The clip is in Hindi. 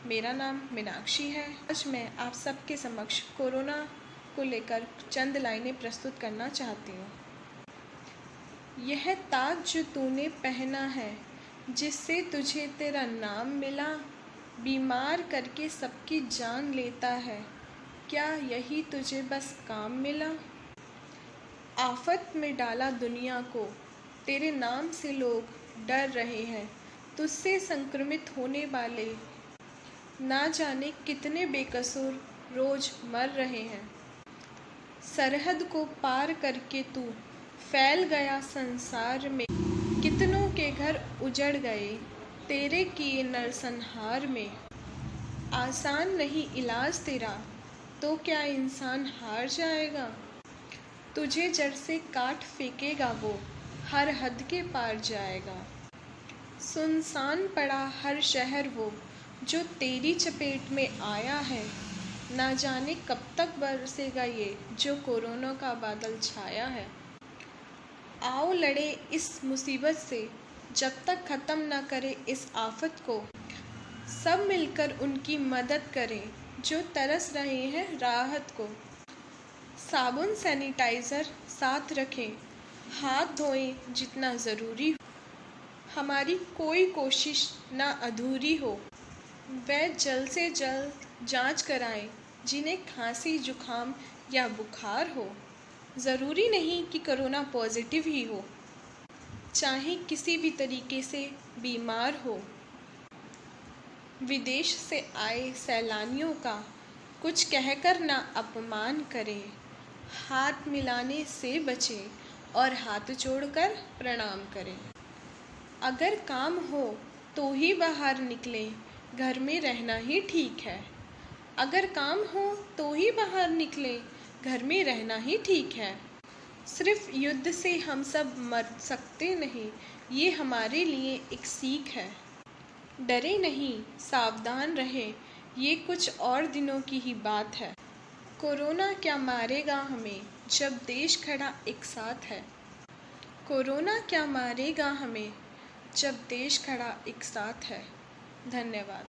मेरा नाम मीनाक्षी है। आज मैं आप सबके समक्ष कोरोना को लेकर चंद लाइनें प्रस्तुत करना चाहती हूँ। यह ताज जो तूने पहना है, जिससे तुझे तेरा नाम मिला, बीमार करके सबकी जान लेता है, क्या यही तुझे बस काम मिला? आफत में डाला दुनिया को, तेरे नाम से लोग डर रहे हैं, तुझसे संक्रमित होने वाले ना जाने कितने बेकसूर रोज मर रहे हैं। सरहद को पार करके तू फैल गया संसार में, कितनों के घर उजड़ गए तेरे किए नरसंहार में। आसान नहीं इलाज तेरा, तो क्या इंसान हार जाएगा? तुझे जड़ से काट फेंकेगा वो, हर हद के पार जाएगा। सुनसान पड़ा हर शहर वो, जो तेरी चपेट में आया है, ना जाने कब तक बरसेगा ये, जो कोरोना का बादल छाया है। आओ लड़े इस मुसीबत से, जब तक ख़त्म ना करे इस आफत को। सब मिलकर उनकी मदद करें, जो तरस रहे हैं राहत को। साबुन सैनिटाइज़र साथ रखें, हाथ धोएं जितना ज़रूरी हो। हमारी कोई कोशिश ना अधूरी हो, वह जल्द से जल्द जांच कराएं जिन्हें खांसी जुखाम या बुखार हो। ज़रूरी नहीं कि कोरोना पॉजिटिव ही हो, चाहे किसी भी तरीके से बीमार हो। विदेश से आए सैलानियों का कुछ कहकर ना अपमान करें, हाथ मिलाने से बचें और हाथ जोड़कर प्रणाम करें। अगर काम हो तो ही बाहर निकलें, घर में रहना ही ठीक है। अगर काम हो तो ही बाहर निकलें, घर में रहना ही ठीक है। सिर्फ युद्ध से हम सब मर सकते नहीं, ये हमारे लिए एक सीख है। डरे नहीं, सावधान रहें, ये कुछ और दिनों की ही बात है। कोरोना क्या मारेगा हमें, जब देश खड़ा एक साथ है। कोरोना क्या मारेगा हमें, जब देश खड़ा एक साथ है। धन्यवाद।